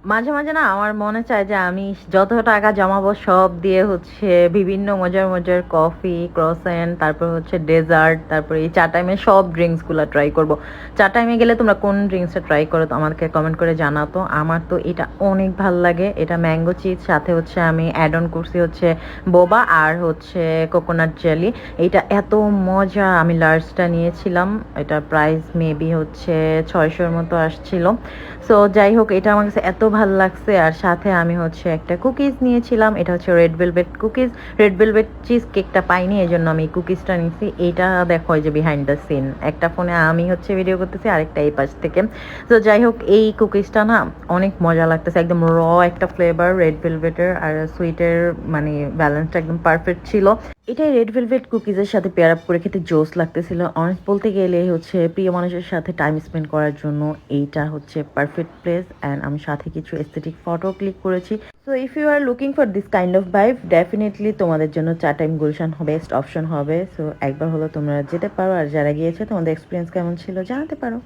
মাঝে, মাঝে না আমার মনে চায় যে আমি যত টাকা জমাবো সব দিয়ে হচ্ছে বিভিন্ন মজার, মজার কফি, ক্রোসেন্ট, তারপর হচ্ছে ডেজার্ট, তারপরে এই চা টাইমে সব ড্রিংকস গুলা ট্রাই করব। চা টাইমে গেলে তোমরা কোন ড্রিংকসটা ট্রাই করো তো আমাকে কমেন্ট করে জানাতো। আমার তো এটা অনেক ভাল লাগে। এটা ম্যাঙ্গো চিজ, সাথে হচ্ছে আমি অ্যাড অন করছি হচ্ছে বোবা আর হচ্ছে কোকোনাট জেলি। এটা এত মজা। আমি লার্জটা নিয়েছিলাম। এটার প্রাইস মেবি হচ্ছে 600 এর মতো আসছিল। সো যাই হোক, এটা আমার কাছে এত ভাল লাগছে। আর সাথে আমি হচ্ছে একটা কুকিজ নিয়েছিলাম। এটা হচ্ছে red velvet cookies. Red velvet cheese কেকটা পাইনি, এই জন্য আমি কুকিজটা নিয়েছি। এইটা দেখো, এই যে বিহাইন্ড দ্য সিন, একটা ফোনে আমি হচ্ছে ভিডিও করতেছি, আরেকটা এই পাশ থেকে। তো যাই হোক, এই কুকিজটা না অনেক মজা লাগতেছে। একদম র একটা ফ্লেভার রেড ভেলভেটের আর সুইটের, মানে ব্যালেন্সটা একদম পারফেক্ট ছিল। এটাই রেড ভেলভেট কুকিজের সাথে পেয়ার আপ করে খেতে জোস লাগতেছিল। অনেক বলতে গেলে হচ্ছে প্রিয় মানুষের সাথে টাইম স্পেন্ড করার জন্য এইটা হচ্ছে পারফেক্ট প্লেস। অ্যান্ড আমি সাথে কিছু এস্থেটিক ফটো ক্লিক করেছি। So if you are looking for this kind of vibe, definitely তোমাদের জন্য Cha Time Gulshan best option হবে। সো একবার হলো তোমরা যেতে পারো, আর যারা গিয়েছে তোমাদের এক্সপিরিয়েন্স কেমন ছিল জানাতে পারো।